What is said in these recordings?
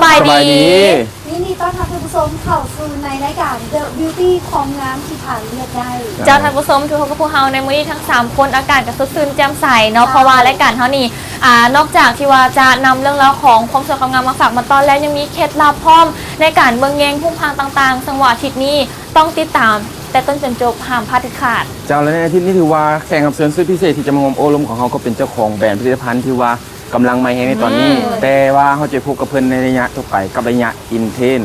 บายดีนี่ต้อนรับท่านผู้ชมเข้าสู่ในรายการ The Beauty ความงามที่ผ่านเลือกได้เจ้าท่านผู้ชมทุกคนกับพวกเราในมื้อนี้ทั้ง3คนอากาศก็สดชื่นแจ่มใสเนาะเพราะว่ารายการเฮานี่นอกจากที่ว่าจะนำเรื่องราวของความสวยความงามมาฝากมาตอนแล้วยังมีเคล็ดลับพร้อมในการเบิ่งแยงพุ่งพางต่างๆสังวะอาทิตย์นี้ต้องติดตามแต่ต้นจนจบห้ามพลาดเด็ดขาดเจ้าและในอาทิตย์นี้ถือว่าแขกรับเชิญสุดพิเศษที่จะมาร่วมโอลมของเขาก็เป็นเจ้าของแบรนด์ผลิตภัณฑ์ที่ว่ากำลังมาแฮงในตอนนี้แต่ว่าเขาจะพบกับเพิ่นในระยะต่อไปกับระยะอินเทน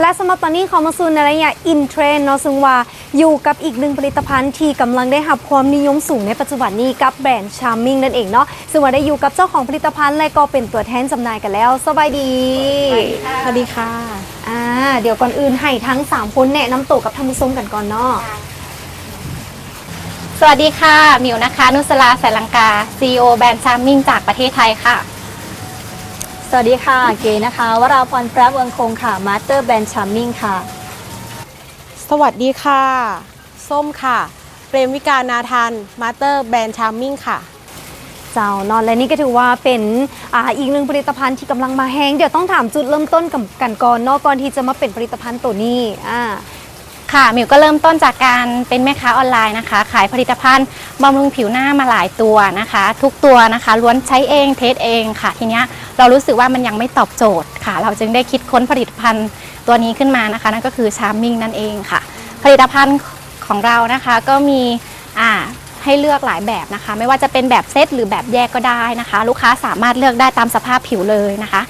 และสำหรับตอนนี้เขามาสู่ในระยะอินเทรนเนาะซึ่งว่าอยู่กับอีกหนึ่งผลิตภัณฑ์ที่กำลังได้รับความนิยมสูงในปัจจุบันนี้กับแบรนด์ Charming นั่นเองเนาะซึ่งว่าได้อยู่กับเจ้าของผลิตภัณฑ์และก็เป็นตัวแทนจำหน่ายกันแล้วสบายดีสวัสดีค่ะเดี๋ยวก่อนอื่นให้ทั้ง3คนแนะนำตัวกับท่านผู้ชมกันก่อนเนาะสวัสดีค่ะมิวนะคะนุสราแสลังกา CEO แบรนด์ Charming จากประเทศไทยค่ะสวัสดีค่ะเก๋นะคะวราพรพระเมืองคงค่ะมาสเตอร์แบรนด์ Charming ค่ะสวัสดีค่ะส้มค่ะเปรมวิกานาทันมาสเตอร์แบรนด์ Charming ค่ะเจ้านอนและนี่ก็ถือว่าเป็นอีกหนึ่งผลิตภัณฑ์ที่กำลังมาแฮงเดี๋ยวต้องถามจุดเริ่มต้นกันก่อนเนาะก่อนที่จะมาเป็นผลิตภัณฑ์ตัวนี้ค่ะมิวก็เริ่มต้นจากการเป็นแม่ค้าออนไลน์นะคะขายผลิตภัณฑ์บำรุงผิวหน้ามาหลายตัวนะคะทุกตัวนะคะล้วนใช้เองเทสเองค่ะทีเนี้ยเรารู้สึกว่ามันยังไม่ตอบโจทย์ค่ะเราจึงได้คิดค้นผลิตภัณฑ์ตัวนี้ขึ้นมานะคะนั่นก็คือ Charming นั่นเองค่ะผลิตภัณฑ์ของเรานะคะก็มีให้เลือกหลายแบบนะคะไม่ว่าจะเป็นแบบเซตหรือแบบแยกก็ได้นะคะลูกค้าสามารถเลือกได้ตามสภาพผิวเลยนะคะ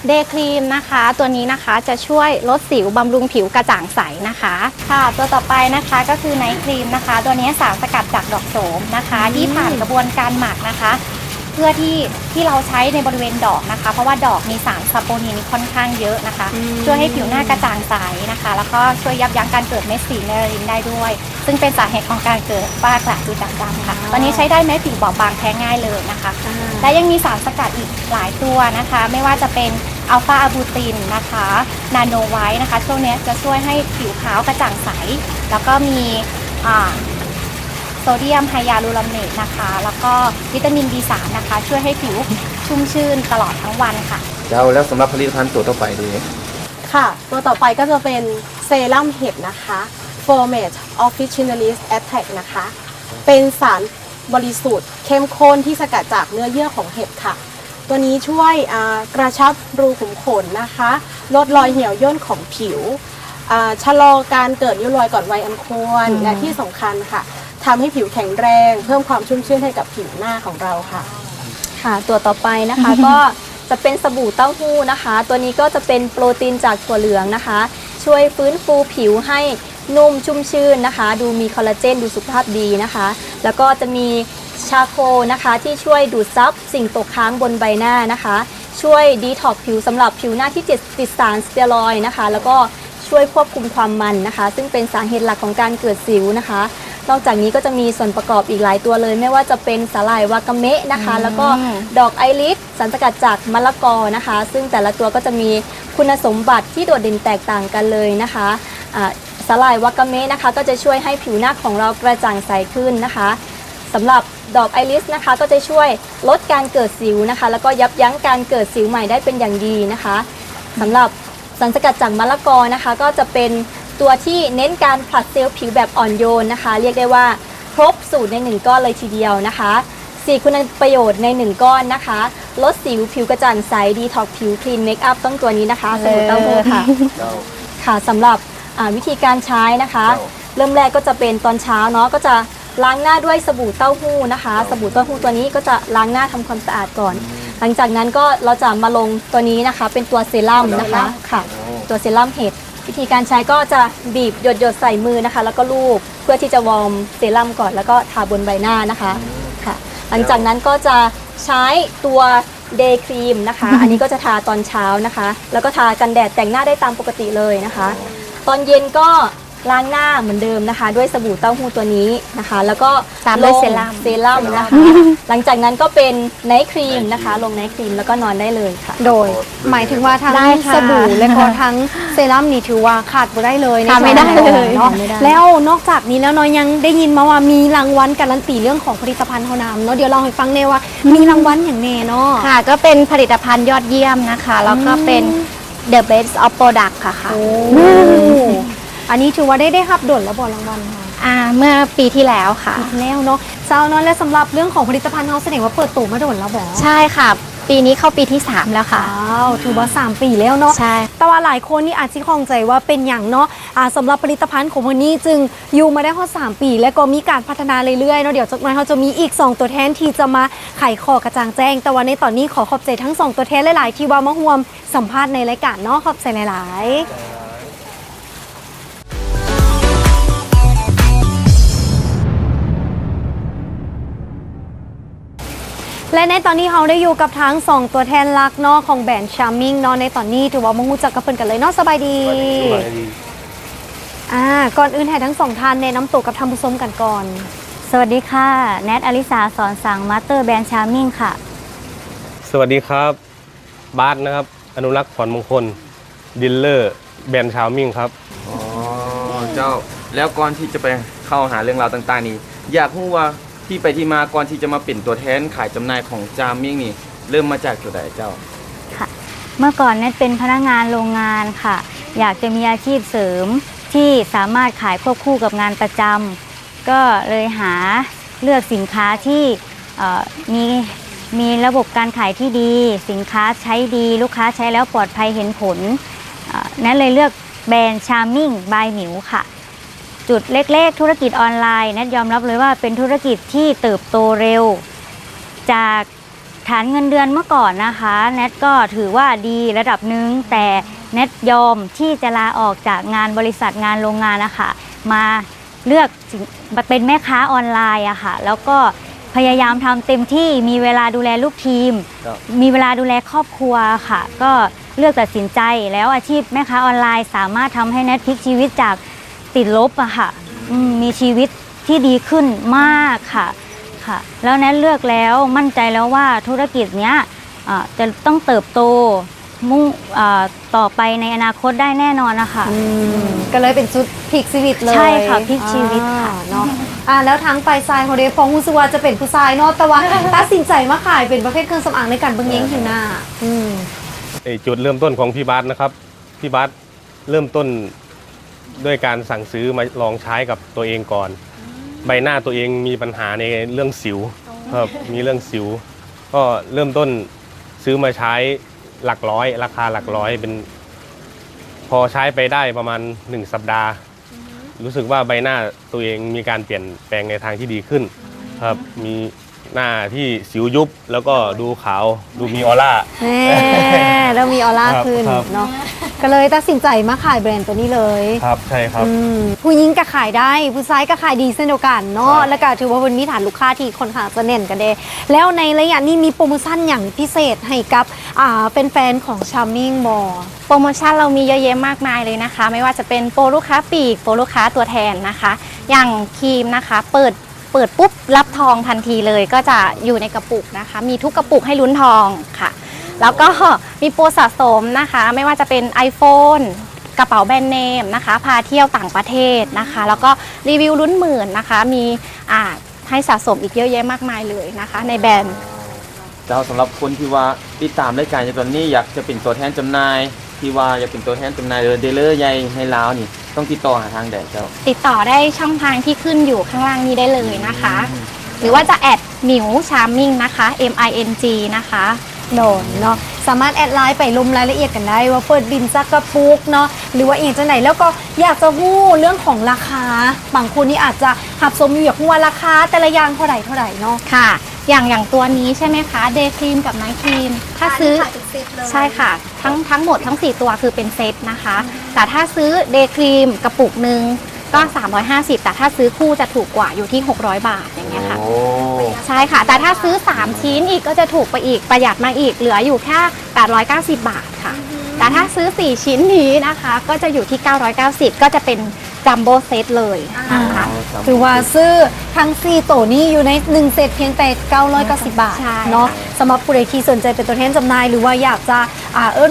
เดย์ครีมนะคะตัวนี้นะคะจะช่วยลดสิวบำรุงผิวกระจ่างใสนะคะค่ะตัวต่อไปนะคะก็คือไนท์ครีมนะคะตัวนี้สารสกัดจากดอกโสมนะคะที่ผ่านกระบวนการหมักนะคะเพื่อที่เราใช้ในบริเวณดอกนะคะเพราะว่าดอกมีสารซาโปนินค่อนข้างเยอะนะคะช่วยให้ผิวหน้ากระจ่างใสนะคะแล้วก็ช่วยยับยั้งการเกิดเม็ดสีเมลานินได้ด้วยซึ่งเป็นสาเหตุของการเกิดฝ้ากระจุดด่างดำค่ะตอนนี้ใช้ได้แม้ผิวบอบบางแพ้ง่ายเลยนะคะและยังมีสารสกัดอีกหลายตัวนะคะไม่ว่าจะเป็นอัลฟาอะบูตินนะคะนาโนไวท์นะคะช่วงนี้จะช่วยให้ผิวขาวกระจ่างใสแล้วก็มีโซเดียมไฮยาลูรอนเนตนะคะแล้วก็วิตามิน B3 นะคะช่วยให้ผิวชุ่มชื่นตลอดทั้งวันค่ะแล้วสำหรับผลิตภัณฑ์ตัวต่อไปดีค่ะตัวต่อไปก็จะเป็นเซรั่มเห็ดนะคะ Formate Officinalis Attack นะคะเป็นสารบริสุทธิ์เข้มข้นที่สกัดจากเนื้อเยื่อของเห็ดค่ะตัวนี้ช่วยกระชับรูขุมขนนะคะลดรอยเหี่ยวย่นของผิวชะลอการเกิดริ้วรอยก่อนวัยอันควรและที่สำคัญค่ะทำให้ผิวแข็งแรงเพิ่มความชุ่มชื่นให้กับผิวหน้าของเราค่ะค่ะตัวต่อไปนะคะ ก็จะเป็นสบู่เต้าหู้นะคะตัวนี้ก็จะเป็นโปรตีนจากถั่วเหลืองนะคะช่วยฟื้นฟูผิวให้นุ่มชุ่มชื่นนะคะดูมีคอลลาเจนดูสุขภาพดีนะคะแล้วก็จะมีชาโคนะคะที่ช่วยดูดซับสิ่งตกค้างบนใบหน้านะคะช่วยดีท็อกผิวสำหรับผิวหน้าที่ติดสารสเตียรอยด์นะคะแล้วก็ช่วยควบคุมความมันนะคะซึ่งเป็นสาเหตุหลักของการเกิดสิวนะคะนอกจากนี้ก็จะมีส่วนประกอบอีกหลายตัวเลยไม่ว่าจะเป็นสาหร่ายวากาเมะนะคะแล้วก็ดอกไอริสสารสกัดจากมะละกอนะคะซึ่งแต่ละตัวก็จะมีคุณสมบัติที่โดดเด่นแตกต่างกันเลยนะคะสาหร่ายวากาเมะนะคะก็จะช่วยให้ผิวหน้าของเรากระจ่างใสขึ้นนะคะสำหรับดอกไอริสนะคะก็จะช่วยลดการเกิดสิวนะคะแล้วก็ยับยั้งการเกิดสิวใหม่ได้เป็นอย่างดีนะคะสำหรับสารสกัดจากมะละกอนะคะก็จะเป็นตัวที่เน้นการผลัดเซลล์ผิวแบบอ่อนโยนนะคะเรียกได้ว่าครบสูตรใน1ก้อนเลยทีเดียวนะคะ4คุณประโยชน์ใน1ก้อนนะคะลดสิวผิวกระจ่างใสดีท็อกผิวคลีนเมคอัพต้องตัวนี้นะคะสบู่เต้าหู้ค่ะค่ะสำหรับวิธีการใช้นะคะเริ่มแรกก็จะเป็นตอนเช้าเนาะก็จะล้างหน้าด้วยสบู่เต้าหู้นะคะสบู่เต้าหู้ตัวนี้ก็จะล้างหน้าทำความสะอาดก่อนหลังจากนั้นก็เราจะมาลงตัวนี้นะคะเป็นตัวเซรั่มนะคะค่ะตัวเซรั่มเห็ดวิธีการใช้ก็จะบีบหยดใส่มือนะคะแล้วก็ลูบเพื่อที่จะวอร์มเซรั่มก่อนแล้วก็ทาบนใบหน้านะคะค่ะหลังจากนั้นก็จะใช้ตัวเดย์ครีมนะคะอันนี้ก็จะทาตอนเช้านะคะแล้วก็ทากันแดดแต่งหน้าได้ตามปกติเลยนะคะตอนเย็นก็ ล้างหน้าเหมือนเดิมนะคะ ด้วยสบู่เต้าหู้ตัวนี้นะคะ แล้วก็ ตามด้วย ลง เซรั่ม เซรั่มนะคะ หลังจากนั้นก็เป็นไนท์ครีมนะคะ ลงไนท์ครีมแล้วก็นอนได้เลยค่ะ โดยหมายถึงว่าทั้ง ได้ค่ะ สบู่และก็ทั้งเซรั่มนี่ถือว่าขาดบ่ได้เลยใน ขาดไม่ได้ ช่วง เลย เนาะ ไม่ได้ แล้วนอกจากนี้แล้วเนาะยังได้ยินมาว่ามีรางวัลการันตีเรื่องของผลิตภัณฑ์เท่านั้นเนาะเดี๋ยวเราให้ฟังแน่ว่ามีรางวัลอย่างแน่เนาะ ค่ะก็เป็นผลิตภัณฑ์ยอดเยี่ยมนะคะ แล้วก็เป็น The Best of Product ค่ะ โอ้อันนี้ถือว่าได้รับดลแล้วบ่รางวัลค่ะ เมื่อปีที่แล้วค่ะ อีกแล้วเนาะเจ้าเนาะและสำหรับเรื่องของผลิตภัณฑ์เขาแสดงว่าเปิดตัวมาโดนแล้วบ่ ใช่ค่ะ ปีนี้เข้าปีที่ 3 แล้วค่ะ ว้าวถือว่า3 ปีแล้วเนาะ ใช่ แต่ว่าหลายคนนี่อาจจะข้องใจว่าเป็นอย่างเนาะสำหรับผลิตภัณฑ์ของคนนี้จึงอยู่มาได้แค่3 ปี และก็มีการพัฒนาเรื่อยๆเนาะเดี๋ยวจากนั้นเขาจะมีอีก 2 ตัวแทนที่จะมาไขข้อกระจ่างแจ้ง แต่ว่าในตอนนี้ขอขอบใจทั้ง 2 ตัวแทนหลายๆที่ว่ามาร่วมสัมภาษณ์ในรายการเนาะขอบใจหลายๆและในตอนนี้เราได้อยู่กับทั้ง2ตัวแทนหลักเนาะของแบรนด์ Charming เนาะในตอนนี้ถือว่ามารู้จักกับเพิ่นกันเลยเนาะสบายดีก่อนอื่นให้ทั้ง2ท่านแนะนำตัวกับท่านผู้ชมกันก่อน สวัสดีค่ะแนทอลิสาสอนสั่งมาสเตอร์แบรนด์ชาร์มิ่งค่ะ สวัสดีครับบาสนะครับอนุรักษ์ขวัญมงคลดีลเลอร์แบรนด์ชาวมิ่งครับ อ๋อเจ้าแล้วก่อนที่จะไปเข้าหาเรื่องราวต่างๆนี่อยากรู้ว่าที่ไปที่มาก่อนที่จะมาเป็นตัวแทนขายจำหน่ายของจามิ่งนี่เริ่มมาจากจุดใดเจ้า ค่ะเมื่อก่อนเนทเป็นพนักงานโรงงานค่ะ อยากจะมีอาชีพเสริมที่สามารถขายควบคู่กับงานประจำก็เลยหาเลือกสินค้าที่มีระบบการขายที่ดีสินค้าใช้ดีลูกค้าใช้แล้วปลอดภัยเห็นผลนั้นเลยเลือกแบรนด์ Charming by หมิวค่ะ จุดเล็กๆธุรกิจออนไลน์แนทยอมรับเลยว่าเป็นธุรกิจที่เติบโตเร็ว จากฐานเงินเดือนเมื่อก่อนนะคะแนทก็ถือว่าดีระดับหนึ่งแต่แนทยอมที่จะลาออกจากงานบริษัทงานโรงงานนะคะมาเลือกเป็นแม่ค้าออนไลน์อะค่ะแล้วก็พยายามทำเต็มที่มีเวลาดูแลลูกทีม ครับ มีเวลาดูแลครอบครัวค่ะ ก็เลือกตัดสินใจแล้วอาชีพแม่ค้าออนไลน์สามารถทำให้แนทพลิกชีวิตจากติดลบอะค่ะมีชีวิตที่ดีขึ้นมากค่ะแล้วแนทเลือกแล้วมั่นใจแล้วว่าธุรกิจเนี้ยจะต้องเติบโตมุ่งต่อไปในอนาคตได้แน่นอนนะคะ ก็เลยเป็นชุดพลิกชีวิตเลย ใช่ค่ะพลิกชีวิตค่ะ เนาะแล้วทั้งฝ่ายชายของเดฟองรู้สึกว่าจะเป็นผู้ชายเนาะแต่ว่าตัดสินใจมาขายเป็นประเภทเครื่องสำอางในการเบิ่งแย้งผิวหน้าจุดเริ่มต้นของพี่บาสนะครับพี่บาสเริ่มต้นด้วยการสั่งซื้อมาลองใช้กับตัวเองก่อน ใบหน้าตัวเองมีปัญหาในเรื่องสิวครับมีเรื่องสิว ก็เริ่มต้นซื้อมาใช้หลักร้อยราคาหลักร้อยเป็นพอใช้ไปได้ประมาณ1 สัปดาห์ รู้สึกว่าใบหน้าตัวเองมีการเปลี่ยนแปลงในทางที่ดีขึ้นครับมีหน้าที่สิวยุบแล้วก็ดูขาวดูมีออร่า เริ่มมีออร่า ครับ ขึ้น ครับ เนาะก็เลยตัดสินใจมาขายแบรนด์ตัวนี้เลย ครับใช่ครับ ผู้หญิงก็ขายได้ผู้ชายก็ขายดีเช่นเดียวกันเนาะแล้วก็ถือว่าเป็นมีฐานลูกค้าที่ค่อนข้างจะแน่นกันเดะแล้วในระยะนี้มีโปรโมชั่นอย่างพิเศษให้กับเป็นแฟนของ Charming บอ โปรโมชั่นเรามีเยอะแยะมากมายเลยนะคะ ไม่ว่าจะเป็นโปรลูกค้าปลีกโปรลูกค้าตัวแทนนะคะ อย่างครีมนะคะเปิดปุ๊บรับทองทันทีเลยก็จะอยู่ในกระปุกนะคะ มีทุกกระปุกให้ลุ้นทองค่ะ แล้วก็มีโปรสะสมนะคะ ไม่ว่าจะเป็น iPhone กระเป๋าแบรนด์เนมนะคะพาเที่ยวต่างประเทศนะคะ แล้วก็รีวิวลุ้นหมื่นนะคะ มีให้สะสมอีกเยอะแยะมากมายเลยนะคะ ในแบรนด์ เจ้าสำหรับคนที่ว่าติดตามรายการอยู่ตอนนี้อยากจะเป็นตัวแทนจำหน่ายที่ว่าอยากเป็นตัวแทนจำหน่ายเดลเลอร์ใหญ่ให้ลาวนี่ต้องติดต่อหาทางใดเจ้า ติดต่อได้ช่องทางที่ขึ้นอยู่ข้างล่างนี้ได้เลยนะคะ หรือว่าจะแอดหมิวชาร์มิ่งนะคะ MING นะคะ โดนเนาะสามารถแอดไลน์ไปลงรายละเอียดกันได้ว่าเปิดบินซักกระปุกเนาะหรือว่าเองจะไหนแล้วก็อยากจะรู้เรื่องของราคาบางคนนี่อาจจะหับสมอยู่อยากรู้ว่าราคาแต่ละอย่างเท่าไหร่เนาะ ค่ะ อย่างตัวนี้ใช่ไหมคะเดย์ครีมกับไนท์ครีมถ้าซื้อใช่ค่ะทั้งหมดทั้ง 4 ตัวคือเป็นเซตนะคะ แต่ถ้าซื้อเดย์ครีมกระปุกหนึ่งก็ 350 แต่ถ้าซื้อคู่จะถูกกว่าอยู่ที่ 600 บาทอย่างเงี้ยค่ะ โอ้ ใช่ค่ะ แต่ถ้าซื้อ3ชิ้นอีกก็จะถูกไปอีกประหยัดมาอีกเหลืออยู่แค่890 บาทค่ะ แต่ถ้าซื้อ 4 ชิ้นนี้นะคะ ก็จะอยู่ที่ 990 ก็จะเป็นจัมโบ้เซตเลยนะคะ คือว่าซื้อทั้ง4โตนี้อยู่ใน1เซตเพียงแต่990 บาท ใช่ เนาะสำหรับผู้ใดที่สนใจเป็นตัวแทนจำหน่ายหรือว่าอยากจะ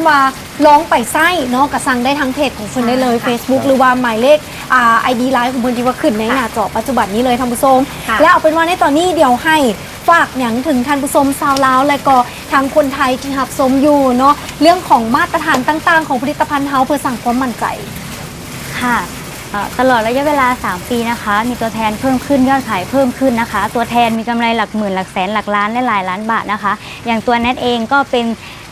ว่าลองไปไส้เนาะก็สั่งได้ทางเพจของคุณได้เลย Facebook หรือว่าหมายเลขID ไลน์ของคุณที่ว่าขึ้นในหน้าจอปัจจุบันนี้เลยท่านผู้ชม ค่ะ และเอาเป็นว่าในตอนนี้เดี๋ยวให้ฝากอย่างถึงท่านผู้ชมชาวลาวและก็ทางคนไทยที่หับชมอยู่เนาะเรื่องของมาตรฐานต่างๆของผลิตภัณฑ์เฮาเพื่อสั่งความมั่นใจ ค่ะตลอดระยะเวลา 3 ปีนะคะ มีตัวแทนเพิ่มขึ้นยอดขายเพิ่มขึ้นนะคะ ตัวแทนมีกำไรหลักหมื่นหลักแสนหลักล้านและหลายล้านบาทนะคะ อย่างตัวแนทเองก็เป็น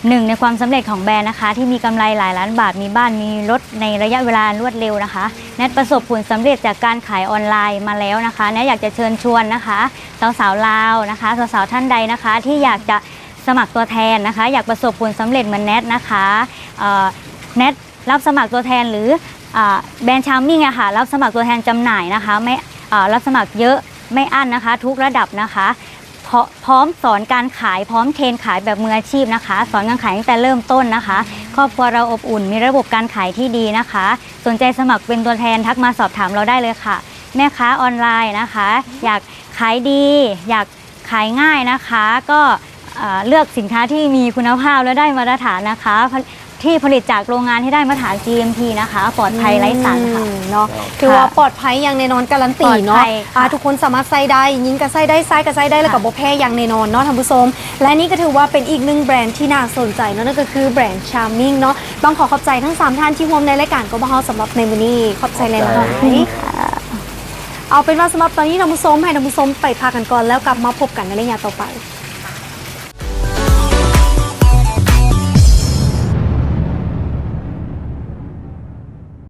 หนึ่งในความสำเร็จของแบรนด์นะคะ ที่มีกำไรหลายล้านบาทมีบ้านมีรถในระยะเวลารวดเร็วนะคะแนทประสบผลสำเร็จจากการขายออนไลน์มาแล้วนะคะแนทอยากจะเชิญชวนนะคะสาวๆลาวนะคะสาวๆท่านใดนะคะที่อยากจะสมัครตัวแทนนะคะ อยากประสบผลสำเร็จเหมือนแนทนะคะแนทรับสมัครตัวแทนหรือแบรนด์ชาร์มมิ่งอะค่ะรับสมัครตัวแทนจำหน่ายนะคะไม่รับสมัครเยอะไม่อั้นนะคะทุกระดับนะคะพร้อมสอนการขายพร้อมเทรนขายแบบมืออาชีพนะคะสอนการขายตั้งแต่เริ่มต้นนะคะครอบครัวเราอบอุ่นมีระบบการขายที่ดีนะคะสนใจสมัครเป็นตัวแทนทักมาสอบถามเราได้เลยค่ะแม่ค้าออนไลน์นะคะอยากขายดีอยากขายง่ายนะคะก็เลือกสินค้าที่มีคุณภาพและได้มาตรฐานนะคะที่ผลิตจากโรงงานที่ได้มาตรฐาน GMP นะคะปลอดภัยไร้สารค่ะ เนาะคือว่าปลอดภัยอย่างแน่นอนการันตีเนาะ ปลอดภัยค่ะ ทุกคนสามารถใส่ได้ยิงก็ใส่ได้ไส้ก็ใส่ได้แล้วก็บ่แพ้อย่างแน่นอนเนาะท่านผู้ชมและนี่ก็ถือว่าเป็นอีกหนึ่งแบรนด์ที่น่าสนใจเนาะนั่นก็คือแบรนด์ Charming เนาะต้องขอบใจทั้ง3ท่านที่ร่วมในรายการก็บ่เฮาสำหรับในมื้อนี้ขอบใจหลายๆเอาเป็นว่าสำหรับตอนนี้ท่านผู้ชมให้ท่านผู้ชมไปพักกันก่อนแล้วกลับมาพบกันในรายการต่อไป